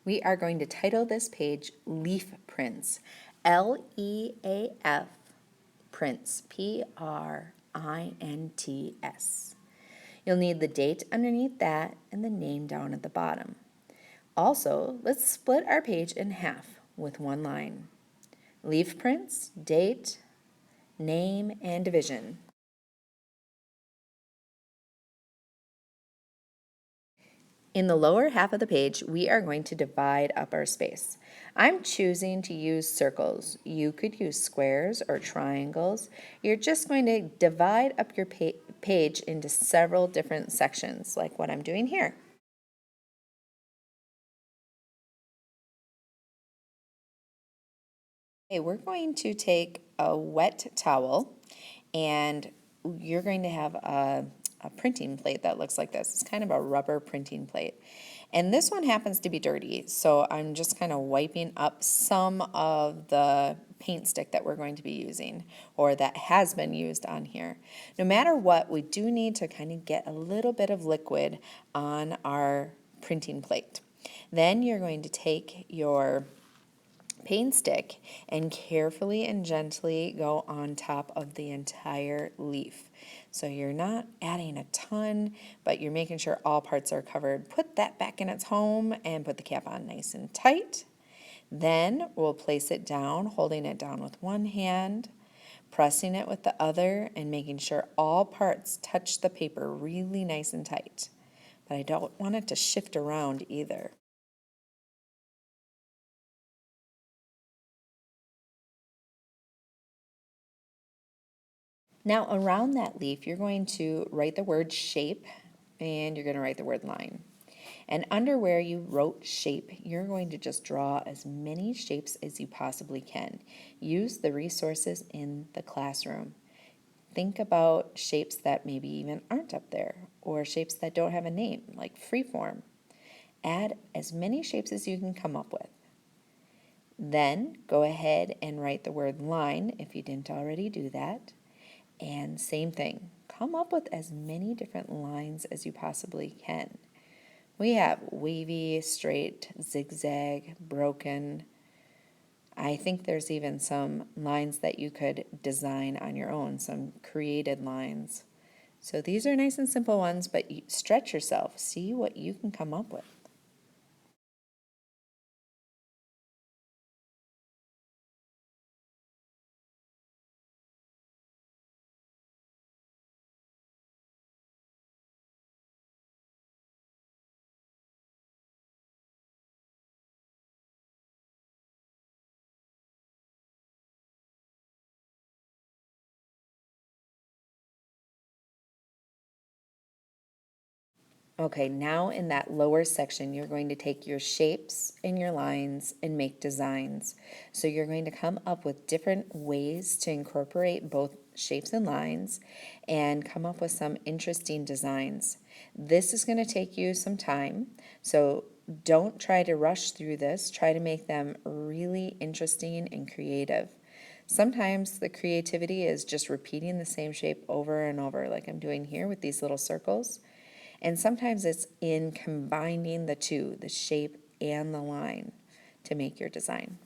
We are going to title this page Leaf Prints, L-E-A-F, Prints, P-R-I-N-T-S. You'll need the date underneath that and the name down at the bottom. Also, let's split our page in half with one line. Leaf prints, date, name, and division. In the lower half of the page, we are going to divide up our space. I'm choosing to use circles. You could use squares or triangles. You're just going to divide up your page into several different sections, like what I'm doing here. Okay, we're going to take a wet towel, and you're going to have a printing plate that looks like this. It's kind of a rubber printing plate. And this one happens to be dirty, so I'm just kind of wiping up some of the paint stick that we're going to be using, or that has been used on here. No matter what, we do need to kind of get a little bit of liquid on our printing plate. Then you're going to take your paint stick and carefully and gently go on top of the entire leaf. So you're not adding a ton, but you're making sure all parts are covered. Put that back in its home and put the cap on nice and tight. Then we'll place it down, holding it down with one hand, pressing it with the other, and making sure all parts touch the paper really nice and tight. But I don't want it to shift around either. Now around that leaf, you're going to write the word shape and you're going to write the word line. And under where you wrote shape, you're going to just draw as many shapes as you possibly can. Use the resources in the classroom. Think about shapes that maybe even aren't up there, or shapes that don't have a name, like freeform. Add as many shapes as you can come up with. Then go ahead and write the word line if you didn't already do that. And same thing, come up with as many different lines as you possibly can. We have wavy, straight, zigzag, broken. I think there's even some lines that you could design on your own, some created lines. So these are nice and simple ones, but stretch yourself. See what you can come up with. Okay, now in that lower section, you're going to take your shapes and your lines and make designs. So you're going to come up with different ways to incorporate both shapes and lines and come up with some interesting designs. This is going to take you some time, so don't try to rush through this. Try to make them really interesting and creative. Sometimes the creativity is just repeating the same shape over and over, like I'm doing here with these little circles. And sometimes it's in combining the two, the shape and the line, to make your design.